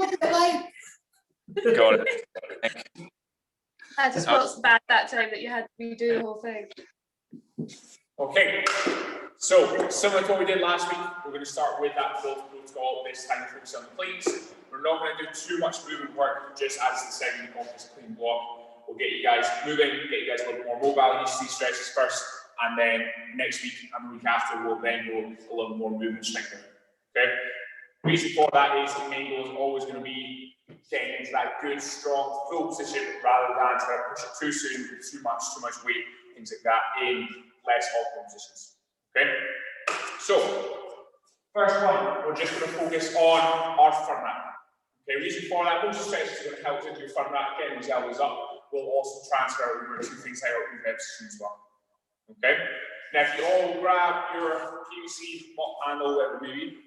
What's it like? Got it. I just felt bad that time that you had to redo the whole thing. Okay, so similar to what we did last week, we're going to start with that build protocol. This time focus on the cleans. We're not going to do too much movement work, just as the segment of this clean block. We'll get you guys moving, get you guys a little more mobile, use these stretches first, and then next week and the week after, we'll then go a little more movement strengthening. Okay? Reason for that is the main goal is always going to be getting into that good, strong, full position rather than trying to push it too soon with too much weight, things like that in less optimal positions. Okay? So, first one, we're just going to focus on our front rack. Okay, reason for that, most stretches are going to help into your front rack, getting those elbows up, will also transfer over to things like our overhead position as well. Okay? Now, if you all grab your PVC mop handle, whatever it may be,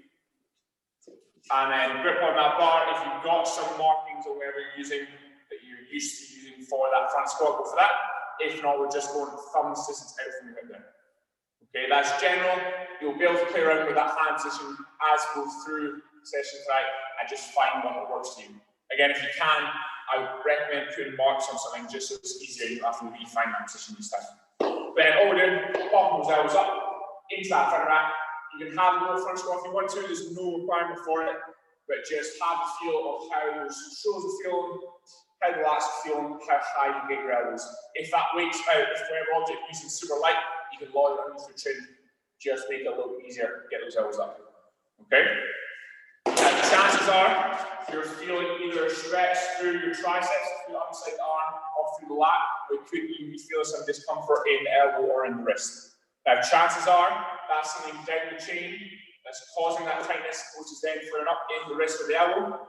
and then grip on that bar. If you've got some markings or whatever you're using that you're used to using for that front squat, go for that. If not, we're just going thumb distance out from your hip down. Okay, that's general. You'll be able to play around with that hand position as we go through the session tonight and just find one that works for you. Again, if you can, I would recommend putting marks on something just so it's easier. You don't have to really find that position each time. But then all we're doing, pop those elbows up into that front rack. You can have more front squat if you want to, there's no requirement for it, but just have a feel of how those shoulders are feeling, how the lats are feeling, how high you get your elbows. If that weight's out, if whatever object you're using super light, you can lower it underneath your chin, just make it a little bit easier to get those elbows up. Okay? Now the chances are, you're feeling either a stretch through your triceps, through the underside of the arm, or through the lat, or you could even be feeling some discomfort in the elbow or in the wrist. Now, chances are that's something down the chain that's causing that tightness, which is then flaring up in the wrist or the elbow.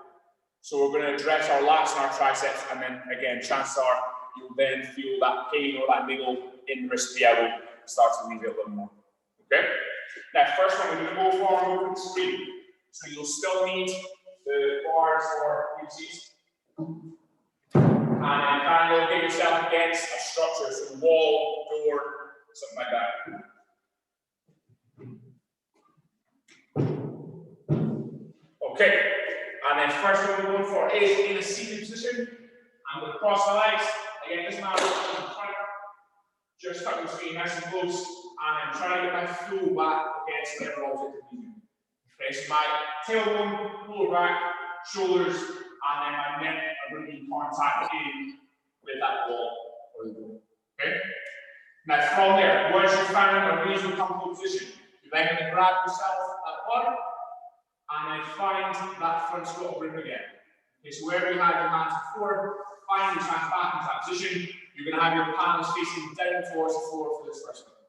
So we're going to address our lats and our triceps, and then again, chances are you'll then feel that pain or that niggle in the wrist or the elbow start to alleviate a little more. Okay? Now, first one, we're going to go for our movement screen. So you'll still need the bars or PVCs. And then kind of get yourself against a structure, so wall, door, something like that. Okay, and then first one we're going for is in a seated position. I'm going to cross my legs. Again, this matter in front. Just tuck your feet nice and close, and I'm trying to get my full back against whatever object I'm using. Okay, so my tailbone, lower back, shoulders, and then my neck are going to be in contact with that wall or the door. Okay? Now from there, once you find a reasonably comfortable position, you're then going to grab yourself at the bottom and then find that front squat grip again. Okay, so wherever you had your hands before, find your hands back into that position. You're going to have your palms facing down towards the floor for this first one.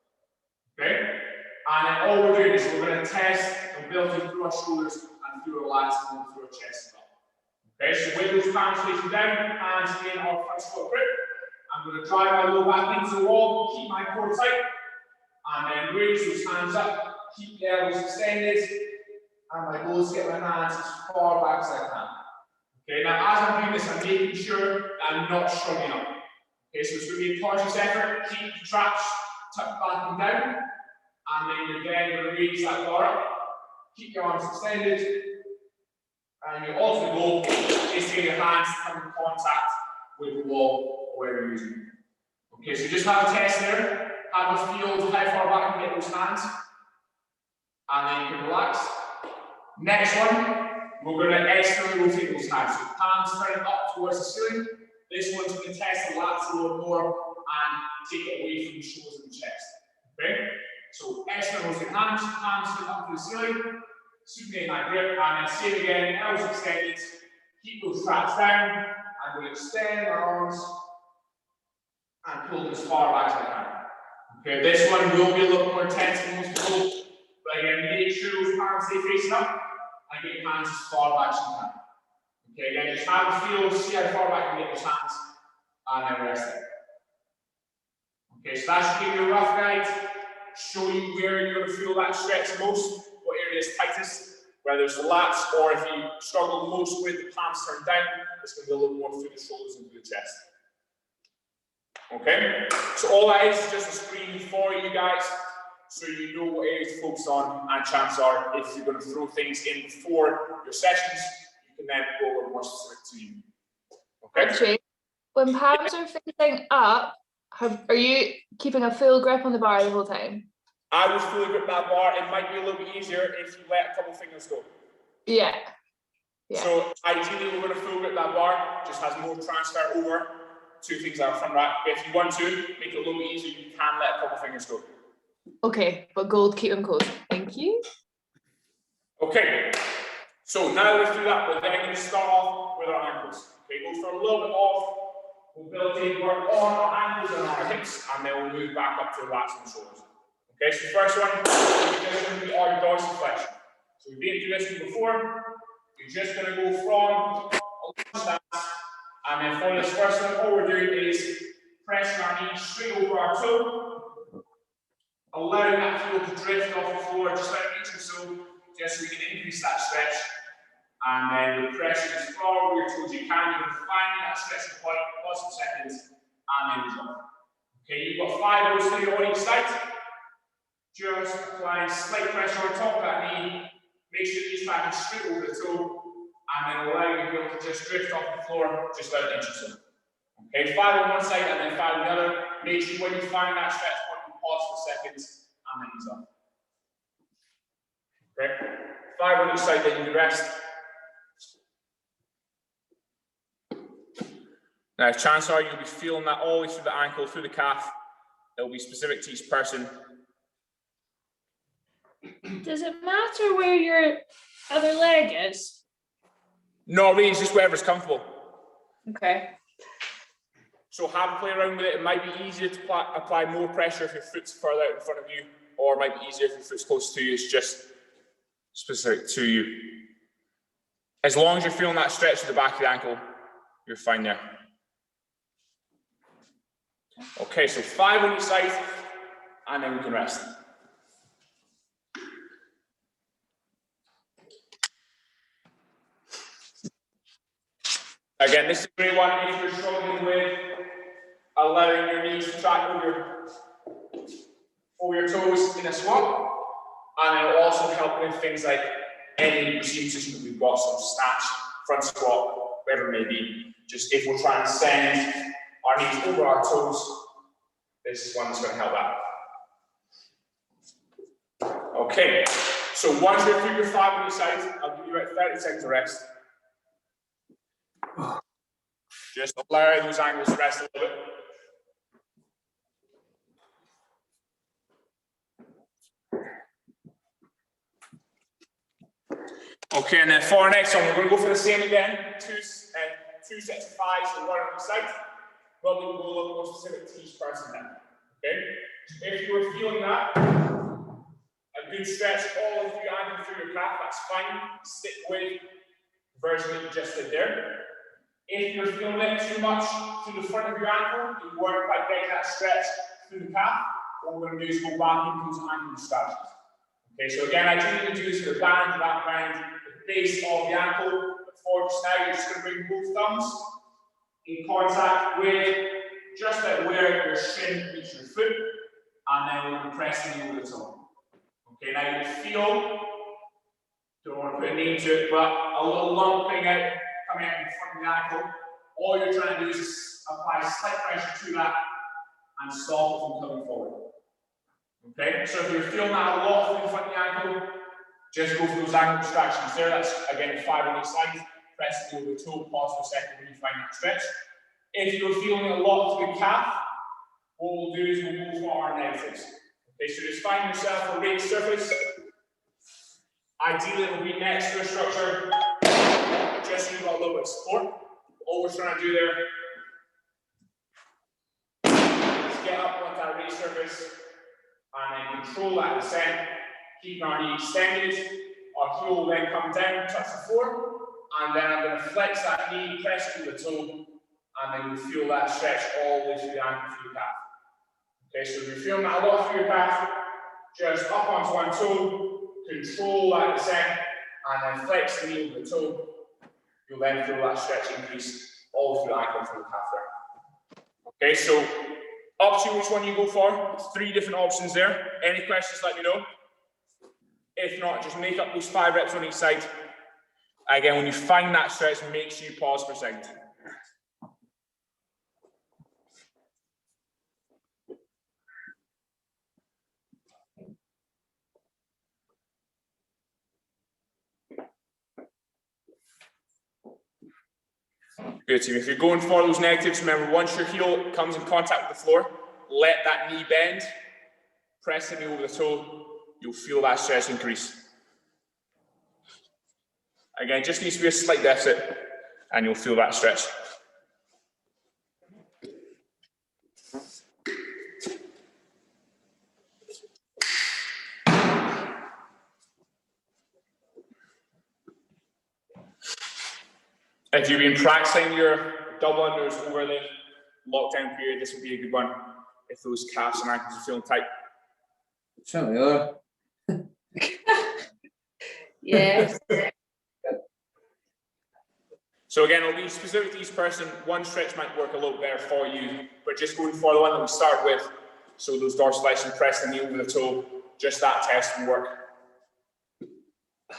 Okay? And then all we're doing is we're going to test the ability through our shoulders and through our lats and through our chest as well. Okay, so with those palms facing down, hands in our front squat grip. I'm going to drive my low back into the wall, keep my core tight, and then raise those hands up, keep the elbows extended, and my goal is to get my hands as far back as I can. Okay, now as I'm doing this, I'm making sure that I'm not shrugging up. Okay, so it's going to be a conscious effort, keep the traps tucked back and down, and then you're again going to raise that bar up, keep your arms extended, and your ultimate goal is to get your hands to come in contact with the wall or wherever you're using. Okay, so just have a test there, have a feel of how far back you can get those hands, and then you can relax. Next one, we're going to externally rotate those hands. So palms turning up towards the ceiling. This one's going to test the lats a little more and take it away from the shoulders and the chest. Okay? So external rotate hands, palms turning up to the ceiling, supinate high grip, and then same again, elbows extended. Keep those traps down, and we'll extend our arms and pull them as far back as I can. Okay, this one will be a little more intense than most people, but again, make sure those palms stay facing up and get your hands as far back as you can. Okay, again, just have a feel, see how far back you can get those hands, and then rest it. Okay, so that should give you a rough guide, show you where you're going to feel that stretch most, what area is tightest, whether it's the lats or if you struggle most with the palms turned down, it's going to be a little more through the shoulders and through the chest. Okay, so all that is just a screen for you guys, so you know what areas to focus on, and chances are, if you're going to throw things in before your sessions, you can then go a little more specific to you. Okay? Actually, when palms are facing up, are you keeping a full grip on the bar the whole time? I would fully grip that bar. It might be a little bit easier if you let a couple fingers go. Yeah. Yeah. So ideally, we're going to full grip that bar. Just has more transfer over to things like front rack. If you want to make it a little bit easier, you can let a couple fingers go. Okay, but gold, keep them close. Thank you. Okay. So now that we've through that, we're then going to start off with our ankles. Okay, go for a little bit of mobility, work on our ankles and our hips, and then we'll move back up to the lats and shoulders. Okay, so the first one is going to be our dorsiflexion. So we've been through this one before. You're just going to go from a lunge stance, and then for this first one, all we're doing is pressing our knees straight over our toe, allowing that heel to drift off the floor just like an inch or so, just so we can increase that stretch. And then the pressure as far over your toes you can. You're finding that stretching point, pause some seconds, and then drop. Okay, you've got 5 of those here on each side. Just applying slight pressure on top of that knee. Make sure the knee's back straight over the toe, and then allowing your heel to just drift off the floor, just about an inch or so. Okay, 5 on one side and then 5 on the other. Make sure when you find that stretch point, you pause for seconds, and then ease up. Okay, 5 on each side, then you can rest. Now, chances are you'll be feeling that all the way through the ankle, through the calf. It'll be specific to each person. Does it matter where your other leg is? No, really, it's just wherever's comfortable. Okay. So have a play around with it. It might be easier to apply more pressure if your foot's further out in front of you, or it might be easier if your foot's close to you. It's just specific to you. As long as you're feeling that stretch at the back of the ankle, you're fine there. Okay, so 5 on each side, and then we can rest. Again, this is a great one if you're struggling with allowing your knees to track over your toes in a squat, and it will also help with things like any machine position that we've got, so snatch, front squat, whatever it may be. Just if we're trying to send our knees over our toes, this is one that's going to help out. Okay, so once you're through your 5 on each side, I'll give you about 30 seconds of rest. Just allow those angles to rest a little bit. Okay, and then for our next one, we're going to go for the same again. Two sets of 5s and 1 on each side. But we will go a little more specific to each person then. Okay? If you were feeling that, a good stretch all through your ankle, through your calf, that's fine. Stick with the version that you just did there. If you're feeling it too much through the front of your ankle, you weren't quite getting that stretch through the calf, what we're going to do is go back into those ankle stretches. Okay, so again, I think you do is the band wrap around the base of the ankle. For just now, you're just going to bring both thumbs in contact with just about where your shin meets your foot, and then we're going to press the knee over the toe. Okay, now you feel, don't want to put a name to it, but a little lumping out, coming out in front of the ankle. All you're trying to do is apply slight pressure to that and stop it from coming forward. Okay, so if you're feeling that a lot through the front of the ankle, just go for those ankle distractions there. That's again 5 on each side. Press the over the toe, pause for a second when you find that stretch. If you're feeling a lot through the calf, what we'll do is we'll go for our negatives. Okay, so just find yourself a raised surface. Ideally, it will be next to the structure, just so you've got a little bit of support. All we're trying to do there is get up onto that raised surface and then control that descent, keeping our knee extended. Our heel will then come down, touch the floor, and then I'm going to flex that knee, press through the toe, and then you'll feel that stretch all the way through the ankle, through the calf. Okay, so if you're feeling that a lot through your calf, just up onto one toe, control that descent, and then flex the knee over the toe. You'll then feel that stretch increase all through the ankle, through the calf there. Okay, so up to which one you go for. 3 different options there. Any questions, let me know. If not, just make up those 5 reps on each side. Again, when you find that stretch, make sure you pause for a second. Good team. If you're going for those negatives, remember once your heel comes in contact with the floor, let that knee bend, press the knee over the toe, you'll feel that stretch increase. Again, just needs to be a slight deficit, and you'll feel that stretch. If you've been practicing your double unders over the lockdown period, this would be a good one if those calves and ankles are feeling tight. Certainly are. Yes. So again, it'll be specific to each person. One stretch might work a little better for you, but just going for the one that we start with, so those dorsal isolation, press the knee over the toe, just that test will work.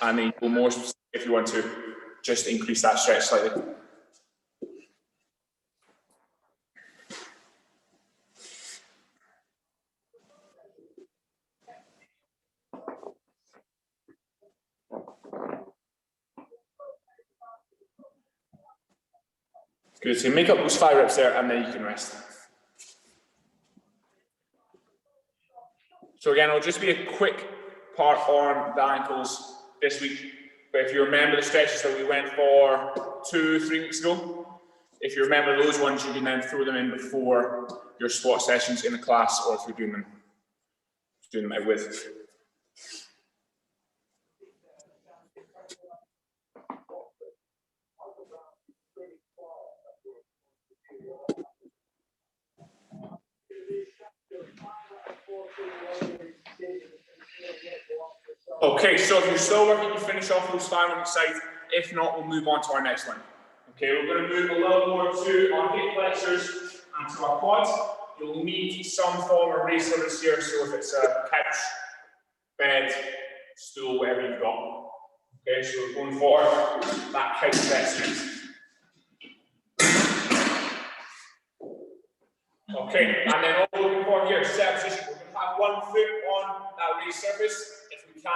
And then go more specific if you want to, just increase that stretch slightly. Good, so make up those 5 reps there and then you can rest. So again, it'll just be a quick part on the ankles this week. But if you remember the stretches that we went for 2-3 weeks ago, if you remember those ones, you can then throw them in before your squat sessions in the class, or if you're doing them out with. Okay, so if you're still working to finish off those 5 on each side, if not, we'll move on to our next one. Okay, we're going to move a little more to our hip flexors and to our quads. You'll need some form of raise surface here, so if it's a couch, bed, stool, whatever you've got. Okay, so we're going for that couch stretch. Okay, and then all we're looking for here, set position. We're going to have one foot on that raised surface. If we can,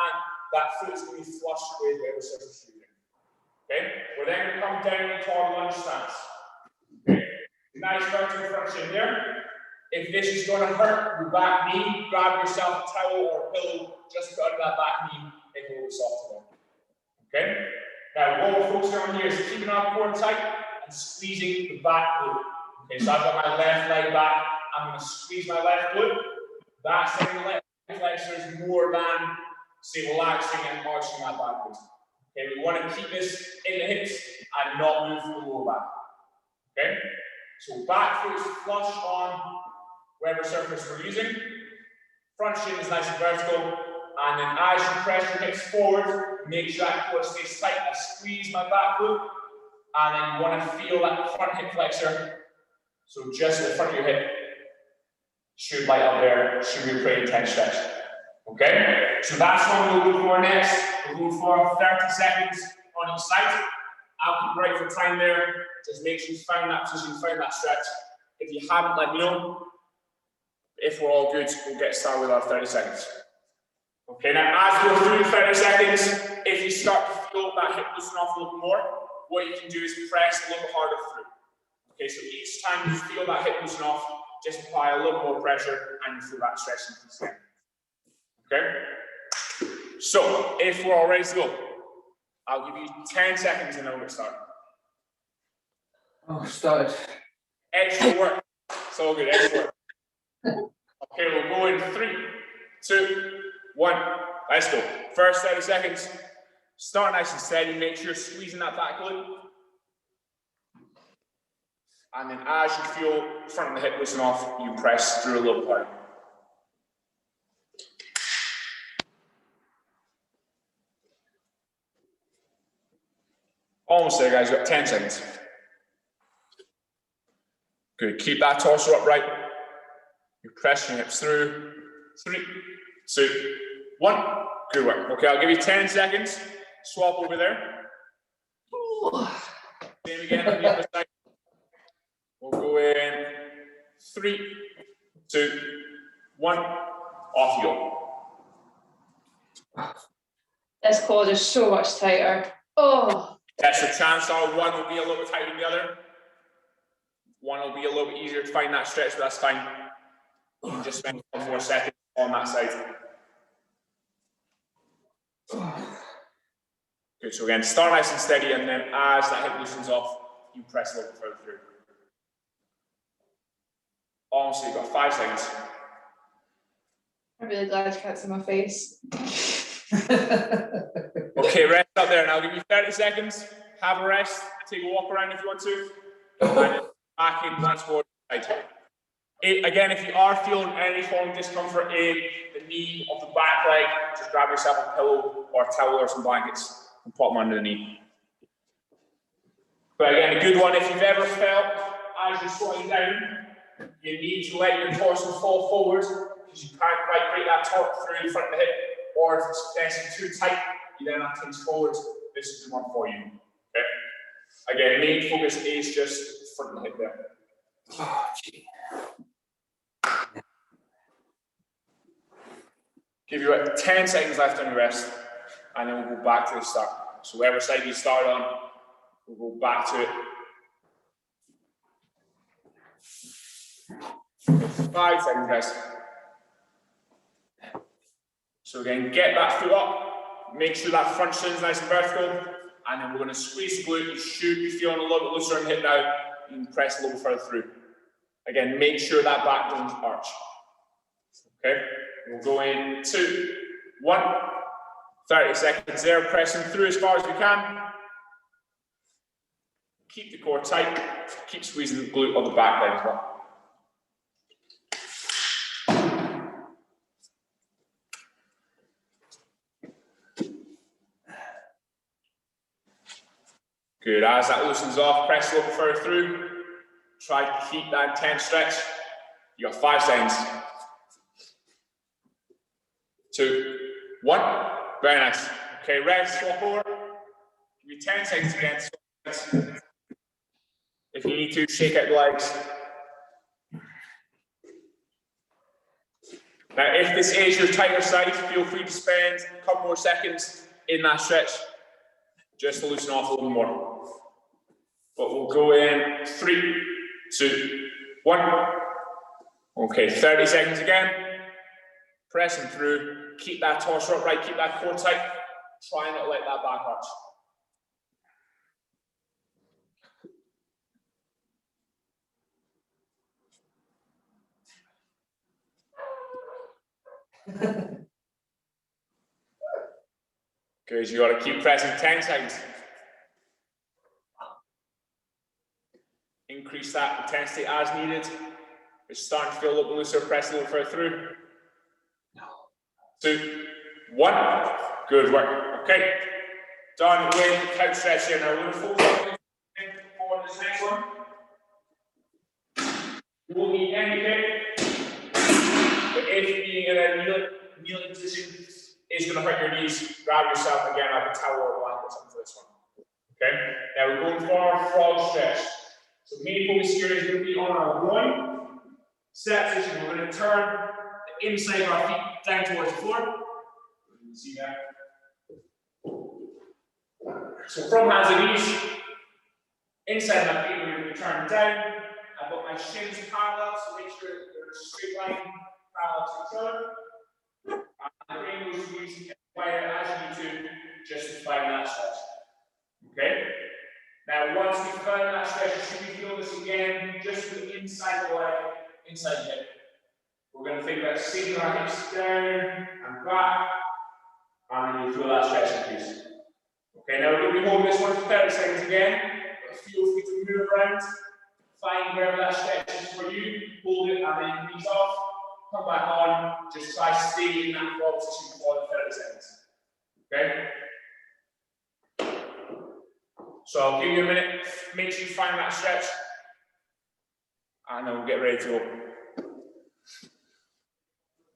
that foot is going to be flush with whatever surface you're using. Okay, we're then going to come down into our lunge stance. Okay, nice vertical front shin there. If this is going to hurt your back knee, grab yourself a towel or a pillow, just put under that back knee, make it a little softer there. Okay, now what we're focusing on here is keeping our core tight and squeezing the back glute. Okay, so I've got my left leg back, I'm going to squeeze my left glute. That's sending the left flexors more than, say, relaxing and arching that back glute. Okay, we want to keep this in the hips and not move the lower back. Okay, so back foot is flush on whatever surface we're using. Front shin is nice and vertical, and then as you press your hips forward, make sure that core stays tight. I squeeze my back glute, and then you want to feel that front hip flexor. So just the front of your hip should light up there, should be a pretty intense stretch. Okay, so that's what we'll go for next. We'll go for 30 seconds on each side. I'll keep right for time there. Just make sure you find that position, find that stretch. If you haven't, let me know. If we're all good, we'll get started with our 30 seconds. Okay, now as we go through the 30 seconds, if you start to feel that hip loosen off a little more, what you can do is press a little harder through. Okay, so each time you feel that hip loosen off, just apply a little more pressure and you feel that stretch increase again. Okay? So, if we're all ready to go, I'll give you 10 seconds and then we'll get started. Oh, started. Extra work. It's all good, extra work. Okay, we'll go in 3, 2, 1. Let's go. First 30 seconds. Start nice and steady. Make sure you're squeezing that back glute. And then as you feel front of the hip loosen off, you press through a little harder. Almost there, guys. You've got 10 seconds. Good. Keep that torso upright. You're pressing your hips through. 3, 2, 1. Good work. Okay, I'll give you 10 seconds. Swap over there. again on the other side. We'll go in 3, 2, 1, off you go. This quad is so much tighter. Oh, Yes, so chance are one will be a little bit tighter than the other. One will be a little bit easier to find that stretch, but that's fine. You can just spend 1 more second on that side. Good, so again, start nice and steady, and then as that hip loosens off, you press a little bit further through. Honestly, you've got 5 seconds. I'm really glad you can't see my face. Okay, rest up there, and I'll give you 30 seconds. Have a rest, take a walk around if you want to, and then back in once more. Again, if you are feeling any form of discomfort in the knee of the back leg, just grab yourself a pillow or a towel or some blankets and pop them under the knee. But again, a good one, if you've ever felt as you're squatting down, you need to let your torso fall forward because you can't quite break that torque through the front of the hip, or if it's pressing too tight, you then have to hinge forward. This is the one for you. Okay? Again, main focus is just front of the hip there. Oh, gee. Give you 10 seconds left on your rest, and then we'll go back to the start. So whatever side you start on, we'll go back to it. 5 seconds rest. So again, get that foot up, make sure that front shin's nice and vertical, and then we're going to squeeze the glute. You should be feeling a little bit looser on the hip now. You can press a little further through. Again, make sure that back doesn't arch. Okay, we'll go in 2, 1, 30 seconds there, pressing through as far as we can. Keep the core tight, keep squeezing the glute on the back leg as well. Good, as that loosens off, press a little further through. Try to keep that intense stretch. You got 5 seconds. 2, 1, very nice. Okay, rest, swap over. Give me 10 seconds again. If you need to, shake out the legs. Now, if this is your tighter side, feel free to spend a couple more seconds in that stretch just to loosen off a little more. But we'll go in 3, 2, 1. Okay, 30 seconds again. Pressing through. Keep that torso upright, keep that core tight. Try not to let that back arch. Good, you got to keep pressing 10 seconds. Increase that intensity as needed. It's starting to feel a little bit looser, press a little further through. 2, 1, good work. Okay, done with couch stretch here. Now we're going to fold up for this next one. You won't need any kick, but if being in a kneeling position is going to hurt your knees, grab yourself again like a towel or a blanket or something for this one. Okay, now we're going for our frog stretch. So main focus here is going to be on our groin. Set position, we're going to turn the inside of our feet down towards the floor. You can see that. So from hands and knees, inside of my feet, we're going to turn down. I've got my shins parallel, so make sure they're a straight line parallel to each other. And bring those knees wider as you need to, just to find that stretch. Okay? Now, once we've found that stretch, you should be feeling this again, just with the inside of the leg, inside the hip. We're going to think about sinking our hips down and back, and then you feel that stretch increase. Okay, now we're going to be holding this one for 30 seconds again, but feel free to move around, find wherever that stretch is for you, hold it, and then knees off, come back on, just try to stay in that frog position for the 30 seconds. Okay? So I'll give you a minute, make sure you find that stretch, and then we'll get ready to go.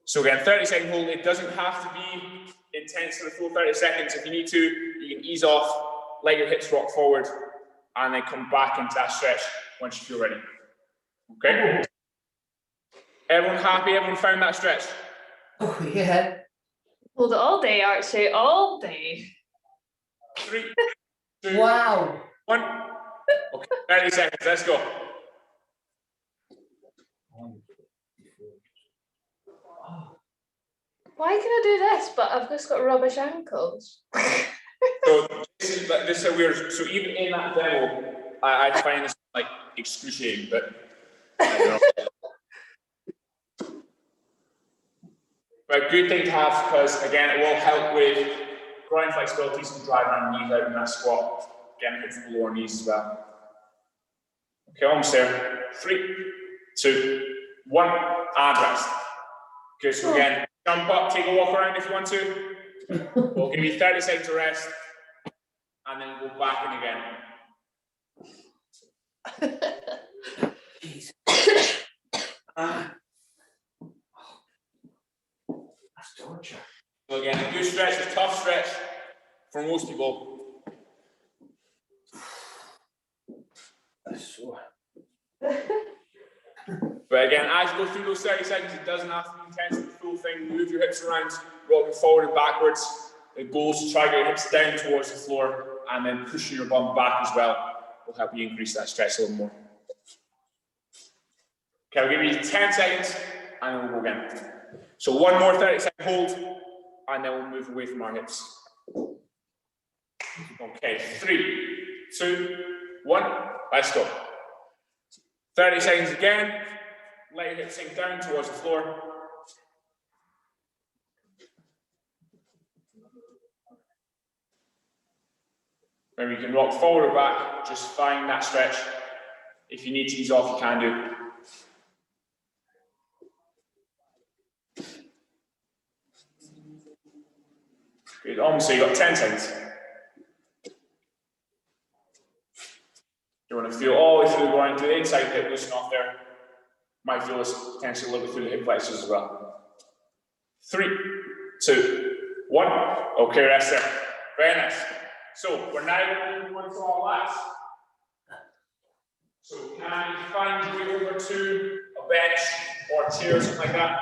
So again, 30-second hold, it doesn't have to be intense for the full 30 seconds. If you need to, you can ease off, let your hips rock forward, and then come back into that stretch once you feel ready. Okay? Everyone happy? Everyone found that stretch? Oh, yeah. Hold it all day, Archie, all day. 3, 2, Wow. 1. Okay, 30 seconds, let's go. Why can I do this, but I've just got rubbish ankles? So this is a weird, so even in that demo, I find this like excruciating, but I don't know. But a good thing to have because again, it will help with groin flexibility, so drive around knees out in that squat. Again, hit the lower knees as well. Okay, almost there. 3, 2, 1, and rest. Okay, so again, jump up, take a walk around if you want to. We'll give you 30 seconds to rest, and then go back in again. Jeez. That's torture. So again, a good stretch, a tough stretch for most people. That's sore. But again, as you go through those 30 seconds, it doesn't have to be intense, the full thing. Move your hips around, rocking forward and backwards. The goal is to try to get your hips down towards the floor and then pushing your bum back as well will help you increase that stretch a little more. Okay, I'll give you 10 seconds and then we'll go again. So one more 30-second hold and then we'll move away from our hips. Okay, 3, 2, 1, let's go. 30 seconds again. Let your hips sink down towards the floor. Maybe you can rock forward or back, just find that stretch. If you need to ease off, you can do. Good, almost so you got 10 seconds. You want to feel all the way through the groin to the inside hip, loosen off there. Might feel this potentially a little bit through the hip flexors as well. 3, 2, 1. Okay, rest there. Very nice. So we're now going to our lats. So can you find your way over to a bench or a chair or something like that?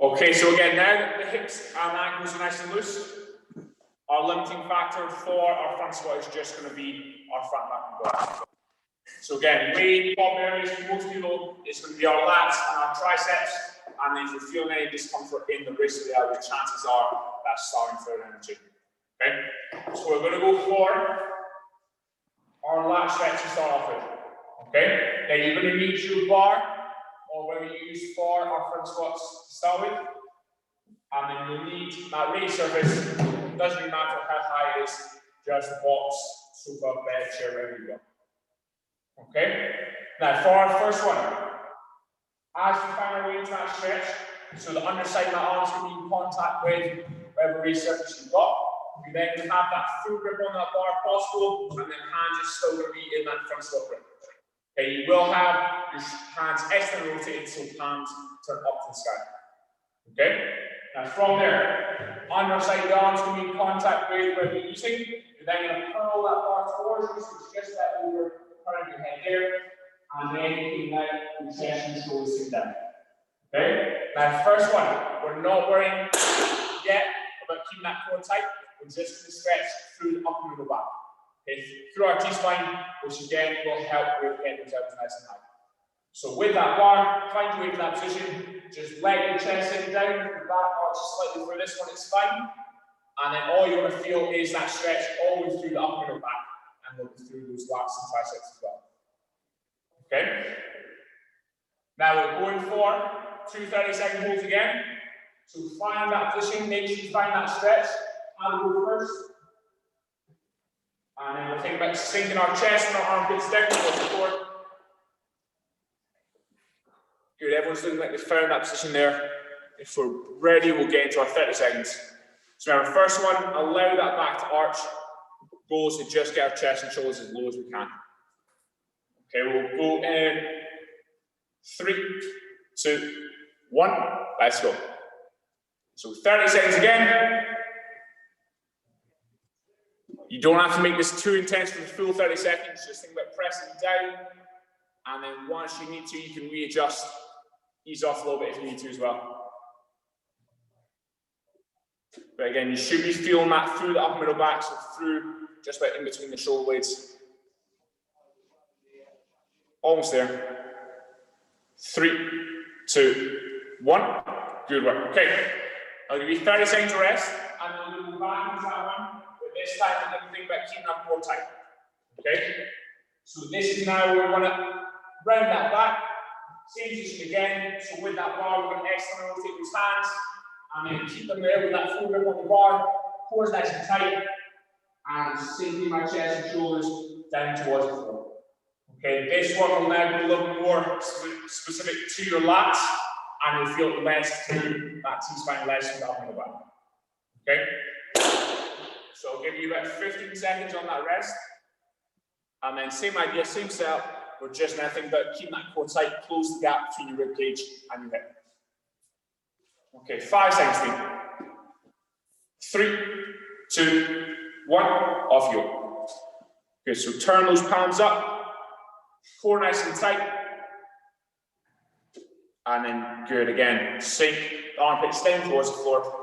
Okay, so again, now that the hips and ankles are nice and loose, our limiting factor for our front squat is just going to be our front lat and bar. So again, main top areas for most people is going to be our lats and our triceps, and if you're feeling any discomfort in the wrist or the elbow, chances are that's starting further energy. Okay, so we're going to go for our lat stretch to start off with. Okay, now you're going to need your bar or whatever you use for our front squats to start with, and then you'll need that raised surface. Doesn't really matter how high it is, just box, sofa, bed, chair, wherever you go. Okay? Now for our first one, as we find our way into that stretch, so the underside of that arm is going to be in contact with whatever raised surface you've got. You then have that full grip on that bar possible, and then hands are still going to be in that front squat grip. Okay, you will have your hands externally rotated so palms turn up to the sky. Okay? Now from there, underside of the arms can be in contact with where you're using. You're then going to curl that bar towards you, so it's just that over turning your head there, and then you can let your chest and shoulders sink down. Okay? Now first one, we're not worrying yet about keeping that core tight. We're just going to stretch through the upper middle back. Okay? Through our T-spine, which again will help with getting those elbows nice and high. So with that bar, find your way to that position. Just let your chest sink down, your back arch slightly for this one, it's fine. And then all you're going to feel is that stretch all the way through the upper middle back and look through those lats and triceps as well. Okay? Now we're going for 2 30-second holds again. So find that position, make sure you find that stretch. I'll go first. And then we'll think about sinking our chest and our armpits down towards the floor. Good, everyone's looking like they found that position there. If we're ready, we'll get into our 30 seconds. So remember, first one, allow that back to arch. Goal is to just get our chest and shoulders as low as we can. Okay, we'll go in 3, 2, 1. Let's go. So 30 seconds again. You don't have to make this too intense for the full 30 seconds. Just think about pressing down. And then once you need to, you can readjust, ease off a little bit if you need to as well. But again, you should be feeling that through the upper middle back, so through just about in between the shoulder blades. Almost there. 3, 2, 1. Good work. Okay. I'll give you 30 seconds to rest, and then we'll go back into that one. But this time, we're going to think about keeping up more tight. Okay? So this is now where we want to round that back. Same position again. So with that bar, we're going to externally rotate those hands, and then keep them there with that full grip on the bar. Core nice and tight, and sinking my chest and shoulders down towards the floor. Okay, this one will now be a little more specific to your lats, and you'll feel less through that T-spine, less from the upper back. Okay? So I'll give you about 15 seconds on that rest. And then same idea, same setup. We're just now thinking about keeping that core tight, close the gap between your rib cage and your hip. Okay, 5 seconds, team. 3, 2, 1, off you go. Okay, so turn those palms up. Core nice and tight. And then good again. Sink the armpits down towards the floor.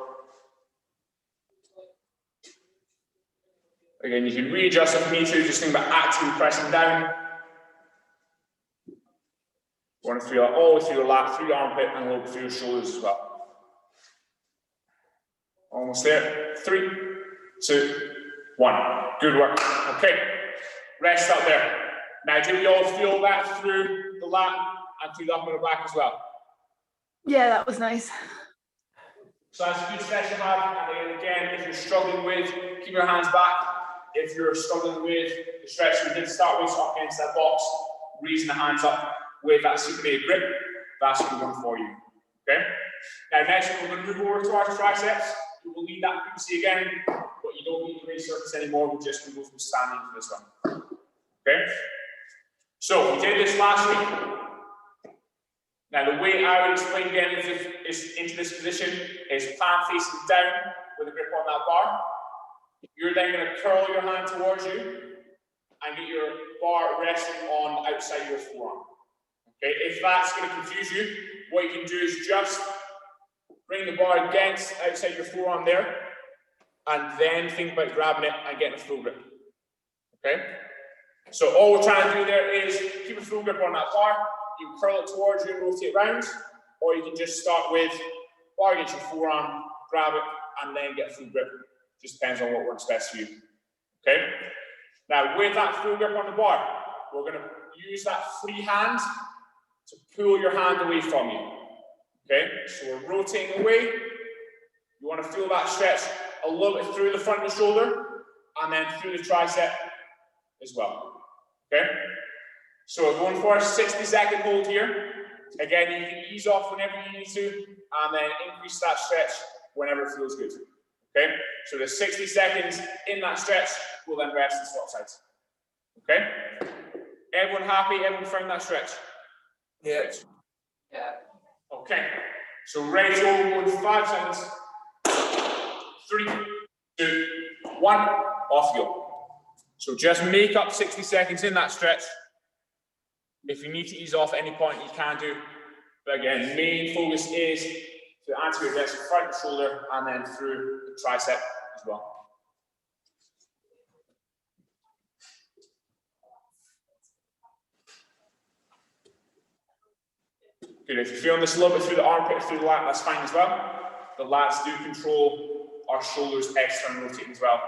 Again, you can readjust if you need to, just think about actively pressing down. You want to feel it all through your lat, through your armpit, and a little bit through your shoulders as well. Almost there. 3, 2, 1. Good work. Okay. Rest up there. Now, do we all feel that through the lat and through the upper back as well? Yeah, that was nice. So that's a good stretch to have. And then again, if you're struggling with, keep your hands back. If you're struggling with the stretch we did start with, up against that box, raising the hands up with that supinated grip, that's the one for you. Okay? Now, next we're going to move over to our triceps. We will need that frequency again, but you don't need the raise surface anymore. We're just going to go from standing for this one. Okay? So, we did this last week. Now, the way I would explain again is into this position is palm facing down with a grip on that bar. You're then going to curl your hand towards you and get your bar resting on the outside of your forearm. Okay, if that's going to confuse you, what you can do is just bring the bar against outside your forearm there, and then think about grabbing it and getting a full grip. Okay? So all we're trying to do there is keep a full grip on that bar. You can curl it towards you and rotate round, or you can just start with bar against your forearm, grab it, and then get a full grip. Just depends on what works best for you. Okay? Now, with that full grip on the bar, we're going to use that free hand to pull your hand away from you. Okay? So we're rotating away. You want to feel that stretch a little bit through the front of the shoulder and then through the tricep as well. Okay? So we're going for a 60-second hold here. Again, you can ease off whenever you need to and then increase that stretch whenever it feels good. Okay? So the 60 seconds in that stretch, we'll then rest and swap sides. Okay? Everyone happy? Everyone found that stretch? Yeah. Yeah. Okay. So ready to go in 5 seconds. 3, 2, 1. Off you go. So just make up 60 seconds in that stretch. If you need to ease off at any point, you can do. But again, main focus is to anterior rest in front of the shoulder and then through the tricep as well. Good. If you're feeling this a little bit through the armpit, through the lat, that's fine as well. The lats do control our shoulders externally rotating as well.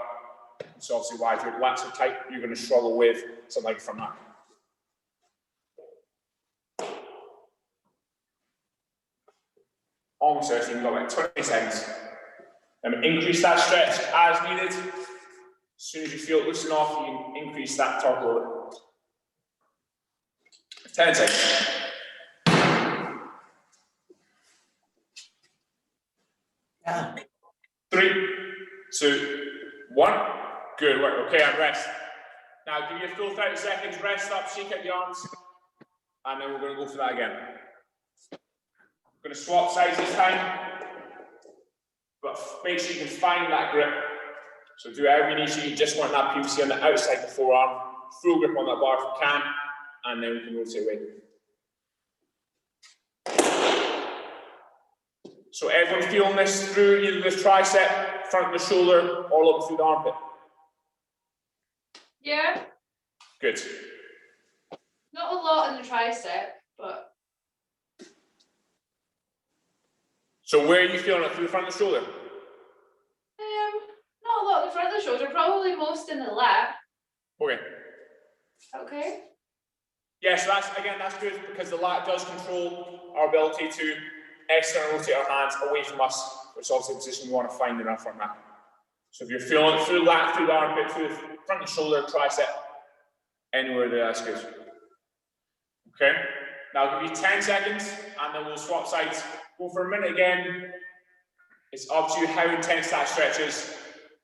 So obviously, why if your lats are tight, you're going to struggle with something like from that. Almost there, so you've got like 20 seconds. And increase that stretch as needed. As soon as you feel it loosen off, you can increase that torque a little bit. 10 seconds. Yeah. 3, 2, 1. Good work. Okay, and rest. Now give you a full 30 seconds, rest up, shake out the arms, and then we're going to go for that again. We're going to swap sides this time, but make sure you can find that grip. So do whatever you need, so you just want that PVC on the outside of the forearm, full grip on that bar if you can, and then we can rotate away. So everyone feeling this through either this tricep, front of the shoulder, all up through the armpit? Yeah, Good. not a lot in the tricep, but So where are you feeling it? Through the front of the shoulder? not a lot in the front of the shoulder, probably most in the lat. Okay. Okay. Yeah, so that's good because the lat does control our ability to externally rotate our hands away from us, which is obviously the position we want to find in our front mat. So if you're feeling it through the lat, through the armpit, through the front of the shoulder, tricep, anywhere there, that's good. Okay, now I'll give you 10 seconds and then we'll swap sides. Go for a minute again. It's up to you how intense that stretch is.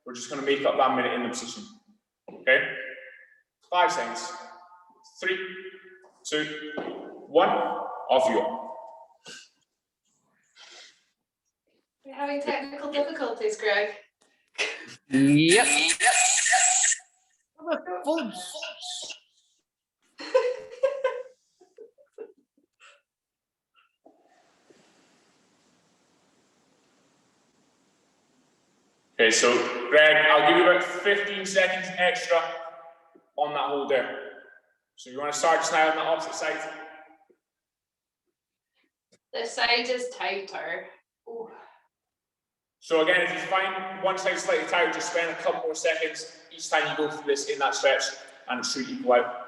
We're just going to make up that minute in the position. Okay, 5 seconds. 3, 2, 1, off you go. We're having technical difficulties, Greg. Yep. Okay, so Greg, I'll give you about 15 seconds extra on that hold there. So you want to start just now on the opposite side? This side is tighter. Ooh. So again, if you find one side slightly tighter, just spend a couple more seconds each time you go through this in that stretch, and it should equal out.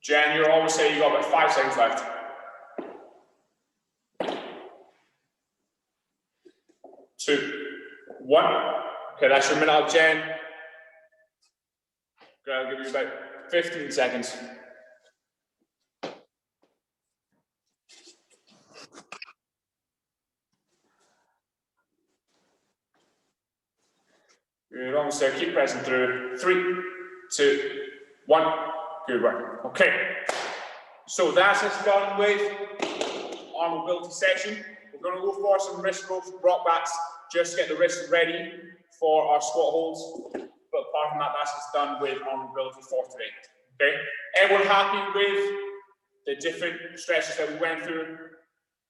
Jen, you're almost saying you got about 5 seconds left. 2, 1. Okay, that's your minute up, Jen. Okay, I'll give you about 15 seconds. You're almost there. Keep pressing through. 3, 2, 1. Good work. Okay. So that's us done with our mobility section. We're going to go for some wrist ropes, rock backs, just to get the wrists ready for our squat holds. But apart from that, that's us done with our mobility for today. Okay. Everyone happy with the different stretches that we went through,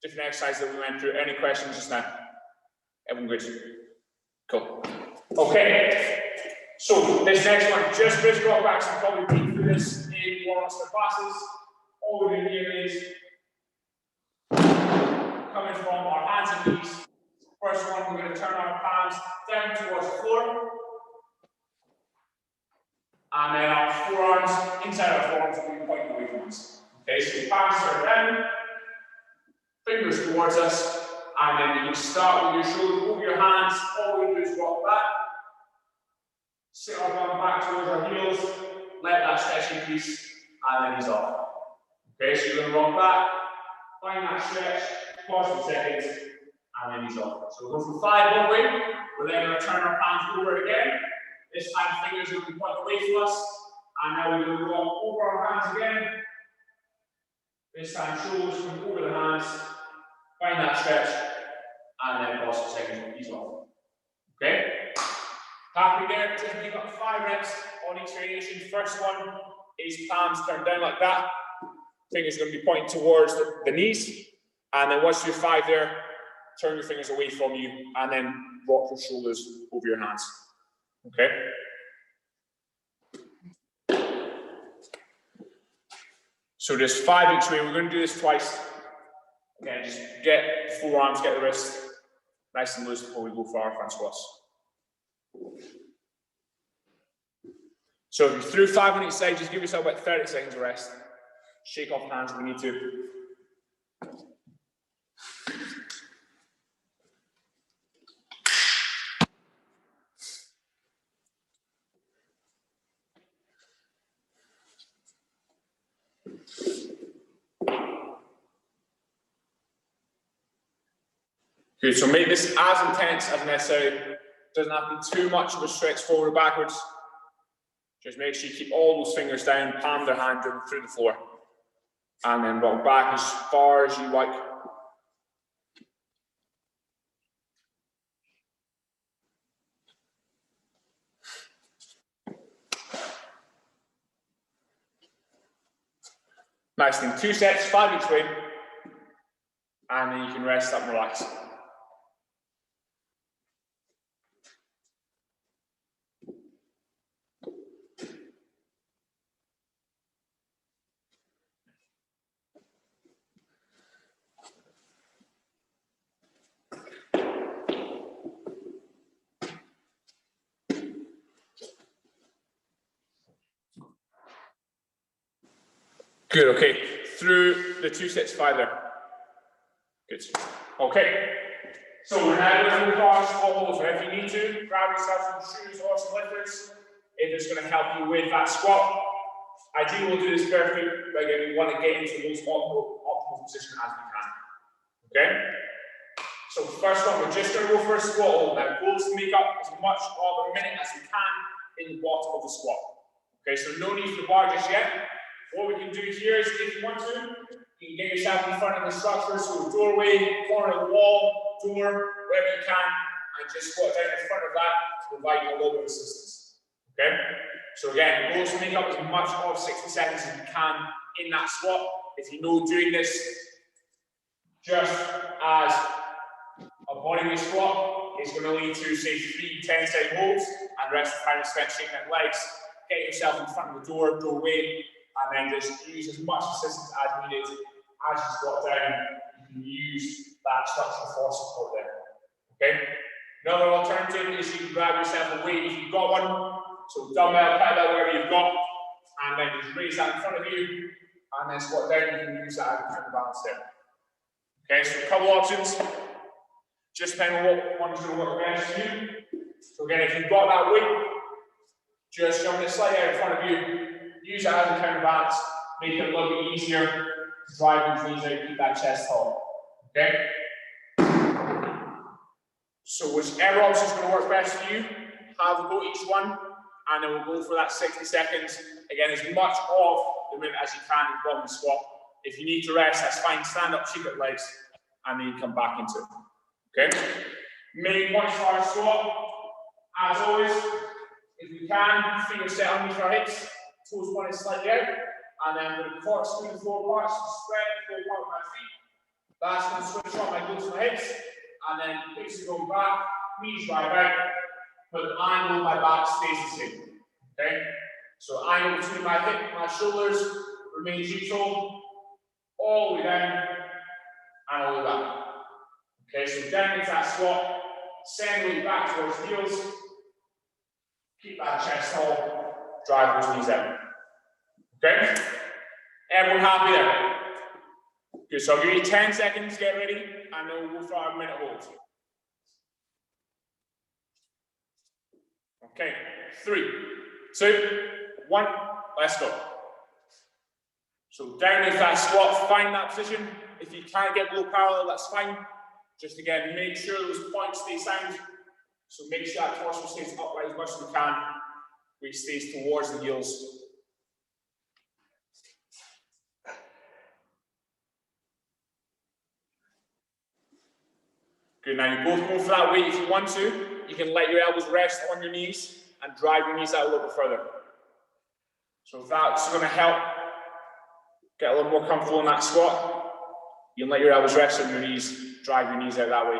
different exercises that we went through? Any questions just now? Everyone good? Cool. Okay, so this next one, just wrist rock backs, we'll probably beat through this in warm-ups and classes. All we're doing here is coming from our hands and knees. First one, we're going to turn our palms down towards the floor. And then our forearms, inside our forearms, will be pointing away from us. Okay, so your palms turn down, fingers towards us, and then you can start with your shoulders over your hands, all we do is rock back. Sit our bum back towards our heels, let that stretch increase, and then he's off. Okay, so you're going to rock back, find that stretch, pause for seconds, and then he's off. So we'll go for 5 one way. We're then going to turn our palms over again. This time, fingers will be pointing away from us, and now we're going to rock over our hands again. This time, shoulders come over the hands, find that stretch, and then pause for seconds, he's off. Okay? Happy there, just make up 5 reps on each variation. First one is palms turned down like that. Fingers are going to be pointing towards the knees. And then once you do 5 there, turn your fingers away from you and then rock your shoulders over your hands. Okay? So just 5 each way. We're going to do this twice. Again, just get the forearms, get the wrist nice and loose before we go for our front squats. So if you're through 5 on each side, just give yourself about 30 seconds of rest. Shake off hands if we need to. Good, so make this as intense as necessary. Doesn't have to be too much of a stretch forward or backwards. Just make sure you keep all those fingers down, palm of their hand driven through the floor. And then rock back as far as you like. Nice thing. 2 sets, 5 each way. And then you can rest up and relax. Good, okay. Through the 2 sets, 5 there. Good. Okay. So we're now going to move on to squat holds. If you need to, grab yourself some shoes or some lifters if it's going to help you with that squat. Ideally, we'll do this barefoot, but again, we want to get into the most optimal position as we can. Okay? So first one, we're just going to go for a squat hold. Now, goal is to make up as much of a minute as we can in the bottom of the squat. Okay, so no need for the bar just yet. What we can do here is, if you want to, you can get yourself in front of the structure, so doorway, corner of the wall, door, wherever you can, and just squat down in front of that to provide a little bit of assistance. Okay? So again, goal is to make up as much of 60 seconds as you can in that squat. If you know doing this just as a bodyweight squat is going to lead to, say, 3 10-second holds, and rest of the time spent shaking out legs, get yourself in front of the doorway, and then just use as much assistance as needed as you squat down. You can use that structural force support there. Okay? Another alternative is you can grab yourself a weight if you've got one. So dumbbell, kettlebell, whatever you've got, and then just raise that in front of you, and then squat down. You can use that as a counterbalance there. Okay, so a couple options. Just depending on what one's going to work best for you. So again, if you've got that weight, just jump it slightly out in front of you. Use it as a counterbalance, make it a little bit easier to drive these knees out, keep that chest tall. Okay? So whichever option is going to work best for you, have a go each one, and then we'll go for that 60 seconds. Again, as much of the minute as you can in the bottom of the squat. If you need to rest, that's fine. Stand up, shake out legs, and then you come back into it. Okay? Main points for our squat, as always, if we can, feet are set underneath our hips. Toes pointed slightly out, and then with the corkscrew the 4 parts, spread 4 parts of my feet. That's going to switch on my glutes and my hips, and then hips are going back, knees drive out, but the angle of my back stays the same. Okay? So angle between my hip and my shoulders remains neutral, all the way down, and all the way back. Okay, so down into that squat, send the weight back towards the heels, keep that chest tall. Drive those knees out. Okay? Everyone happy there? Good, so I'll give you 10 seconds, get ready, and then we'll go for our minute hold. Okay, 3, 2, 1, let's go. So down into that squat, find that position. If you can't get below parallel, that's fine. Just again, make sure those points stay sound. So make sure that torso stays upright as much as we can. Weight stays towards the heels. Good, now you both go for that weight if you want to. You can let your elbows rest on your knees and drive your knees out a little bit further. So that's going to help get a little more comfortable in that squat. You can let your elbows rest on your knees, drive your knees out that way.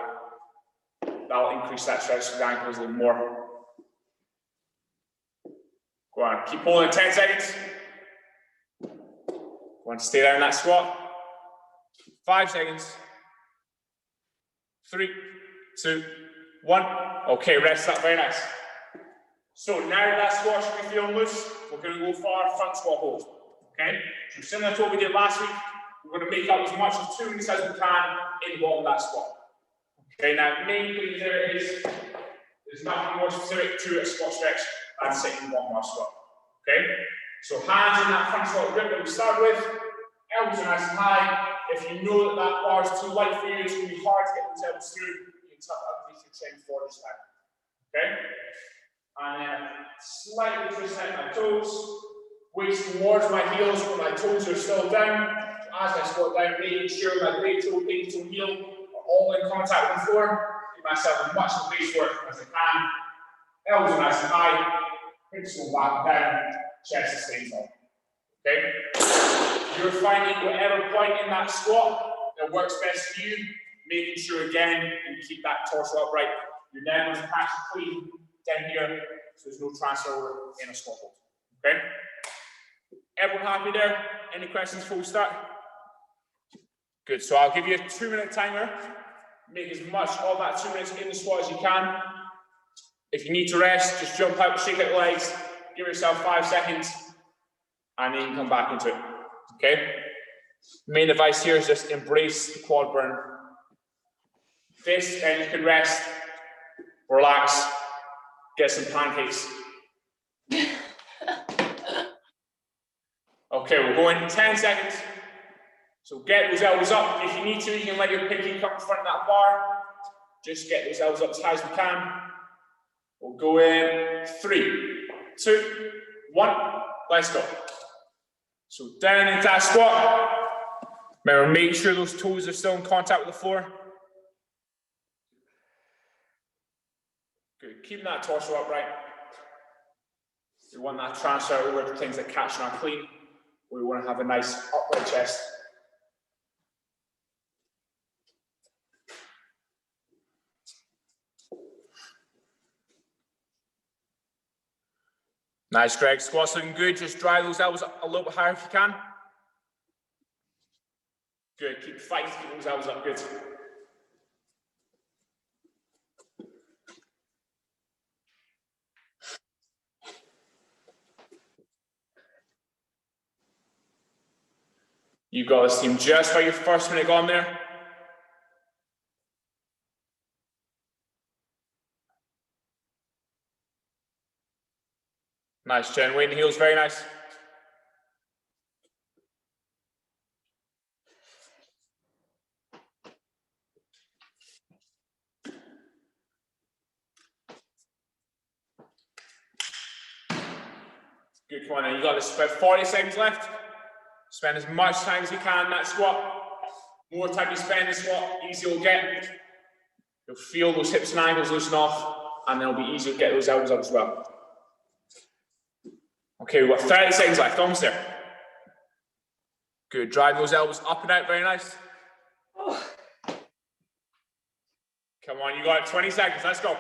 That'll increase that stretch of the ankles a little more. Go on, keep holding 10 seconds. Go on, stay there in that squat. 5 seconds. 3, 2, 1. Okay, rest up, very nice. So now that squat should be feeling loose, we're going to go for our front squat hold. Okay? So similar to what we did last week, we're going to make up as much of 2 minutes as we can in the bottom of that squat. Okay, now main thing there is, there's nothing more specific to a squat stretch than sitting in the bottom of our squat. Okay? So hands in that front squat grip that we start with, elbows are nice and high. If you know that that bar is too light for you, it's going to be hard to get those elbows through. You can tuck underneath your chin forward just now. Okay? And then slightly twist out my toes, weights towards my heels, but my toes are still down. As I squat down, making sure my big toe, heel are all in contact with the floor. Give myself as much of the base work as I can. Elbows are nice and high, hips go back and down, chest is staying tall. Okay? You're finding whatever point in that squat that works best for you, making sure again you keep that torso upright. Your neck is catch clean down here, so there's no transfer over in a squat hold. Okay? Everyone happy there? Any questions before we start? Good, so I'll give you a 2-minute timer. Make as much of that 2 minutes in the squat as you can. If you need to rest, just jump out, shake out the legs, give yourself 5 seconds, and then you can come back into it. Okay? Main advice here is just embrace the quad burn. This, and you can rest, relax, get some pancakes. Okay, we're going 10 seconds. So get those elbows up. If you need to, you can let your pinky come in front of that bar. Just get those elbows up as high as we can. We'll go in 3, 2, 1. Let's go. So down into that squat. Remember, make sure those toes are still in contact with the floor. Good. Keeping that torso upright. We want that transfer over to things that catch and are clean. We want to have a nice upright chest. Nice, Greg. Squats looking good. Just drive those elbows up a little bit higher if you can. Good. Keep fighting to keep those elbows up. Good. You got this, team. Just for your first minute gone there. Nice, Jen. Weight and heels, very nice. Good, come on then. You got this. About 40 seconds left. Spend as much time as you can in that squat. More time you spend in the squat, easier you'll get. You'll feel those hips and ankles loosen off, and then it'll be easier to get those elbows up as well. Okay, we've got 30 seconds left, almost there. Good, drive those elbows up and out, very nice. Oh. Come on, you got it, 20 seconds, let's go.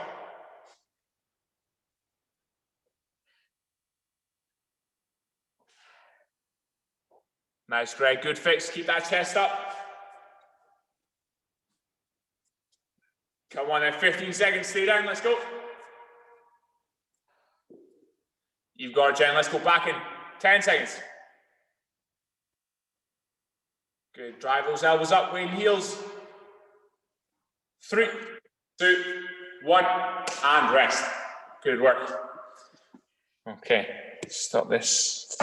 Nice, Greg, good fix, keep that chest up. Come on then, 15 seconds, stay down, let's go. You've got it, Jen, let's go back in 10 seconds. Good, drive those elbows up, weight and heels. 3, 2, 1, and rest. Good work. Okay, stop this.